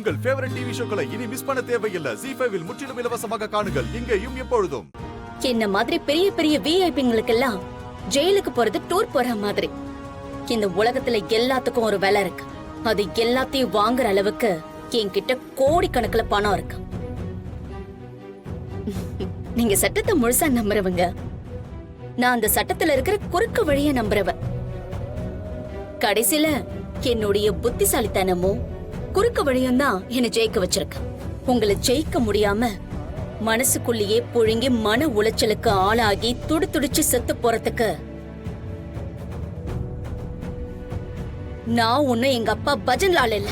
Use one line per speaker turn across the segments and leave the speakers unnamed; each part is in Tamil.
உங்கள் ஃபேவரட் டிவி ஷோக்களை இனி மிஸ் பண்ண தேவையில்லை. ZEE5 இல் முற்றிலும் இலவசமாக காணுங்கள். இங்கேயும் எப்பொழுதும்.
என்ன மாதிரி பெரிய பெரிய விஐபிங்களுக்கெல்லாம் ஜெயிலுக்கு போறது டூர் போற மாதிரி. இந்த உலகத்துல எல்லாத்துக்கும் ஒரு விலை இருக்கு. அது எல்லாத்தையும் வாங்குற அளவுக்கு என்கிட்ட கோடிக்கணக்குல பணம் இருக்கு. நீங்க சட்டத்தை முழுசா நம்புறவங்க, நான் அந்த சட்டத்துல இருக்கிற குறுக்கு வழிய நம்புறவ. கடைசியில என்னுடைய புத்திசாலித்தனமும் குறுக்கு வழியும் தான் என்ன ஜெயிக்க வச்சிருக்கு. உங்களை ஜெயிக்க முடியாம மனசுக்குள்ளேயே புழுங்கி மன உளைச்சலுக்கு ஆளாகி துடிச்சு செத்து போறதுக்கு நான் ஒன்னும் எங்க அப்பா பஜன்லால் இல்ல.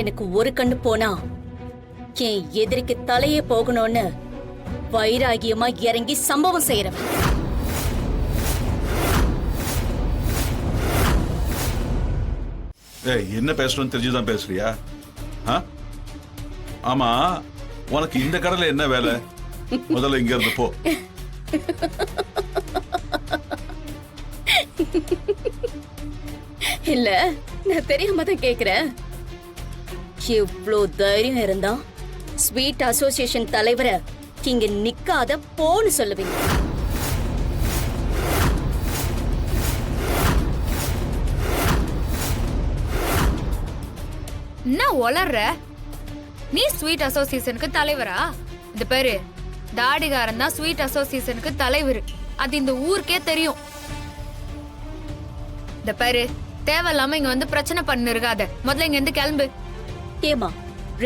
எனக்கு ஒரு கண்ணு போனா என் எதிரிக்கு தலையே போகணும்னு வைராகியமா இறங்கி சம்பவம் செய்யறவன்.
என்ன பேசணும்னு தெரிஞ்சுதான் பேசுறியா? ஆமா, உனக்கு இந்த கடல என்ன வேலை? முதல்ல இங்க இருந்து போ.
இல்ல, நான் தெரியாம தான் கேக்குறேன். எவ்வளவு தைரியம் இருந்தா ஸ்வீட் அசோசியேஷன் தலைவரை இங்க நிக்காத போன்னு சொல்லுவீங்க.
என்ன ஒளர்ற? நீ ஸ்வீட் அசோசியேஷனுக்கு தலைவரா? இந்த பேரு தாடிகாரன் தான் ஸ்வீட் அசோசியேஷனுக்கு தலைவர். அது இந்த ஊருக்கே தெரியும். இந்த பேரு தேவையில்லாம இங்க வந்து பிரச்சனை பண்ணு இருக்காத. முதல்ல இங்க இருந்து கிளம்பு.
ஏமா,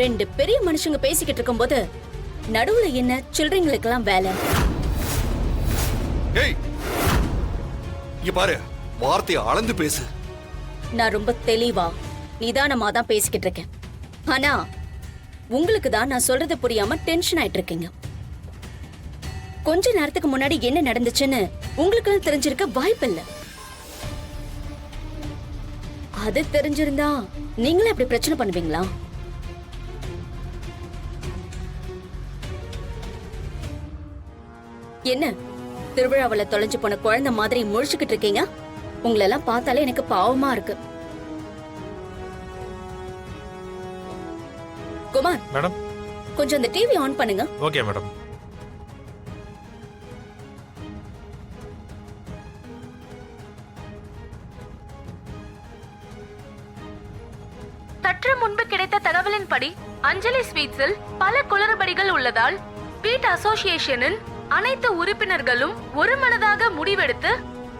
ரெண்டு பெரிய மனுஷங்க பேசிக்கிட்டு இருக்கும் போது நடுவுல என்ன சில்ட்ரங்களுக்கெல்லாம் வேலை?
இங்க பாரு, வார்த்தையை அளந்து பேசு.
நான் ரொம்ப தெளிவா நிதானமா தான் பேசிக்கிட்டு இருக்கேன். ஆனா உங்களுக்கு தான் நான் சொல்றது புரியாம டென்ஷன் ஆயிட்டு இருக்கீங்க. கொஞ்ச நேரத்துக்கு முன்னாடி என்ன நடந்துச்சுன்னு உங்களுக்கு தெரிஞ்சிருக்க வாய்ப்பு இல்ல. அது தெரிஞ்சிருந்தா நீங்களே அப்படி பிரச்சனை பண்ணுவீங்களா? என்ன திருவிழாவில தொலைஞ்சு போன குழந்தை மாதிரி முழிச்சுக்கிட்டு இருக்கீங்க? உங்களெல்லாம் பார்த்தாலே எனக்கு பாவமா இருக்கு. குமார்
மேடம்,
கொஞ்சம் அந்த டிவி ஆன் பண்ணுங்க.
Okay madam.
சற்று முன்பு கிடைத்த தகவலின்படி அஞ்சலி ஸ்வீட்ஸில் பல குளறுபடிகள் உள்ளதால் ஸ்வீட் அசோசியேஷனின் அனைத்து உறுப்பினர்களும் ஒருமனதாக முடிவெடுத்து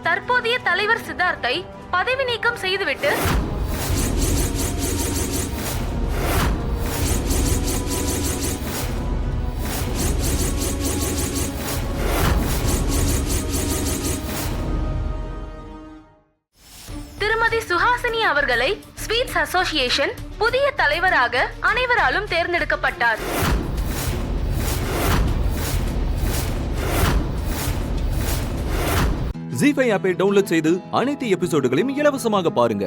தற்போதைய தலைவர் சித்தார்த்தை பதவி நீக்கம் செய்துவிட்டு திருமதி சுஹாசினி அவர்களை ஸ்வீட்ஸ் அசோசியேஷன் புதிய தலைவராக அனைவராலும் தேர்ந்தெடுக்கப்பட்டார்.
ZEE5 ஆப்பை டவுன்லோட் செய்து அனைத்து எபிசோடுகளையும் இலவசமாக பாருங்க.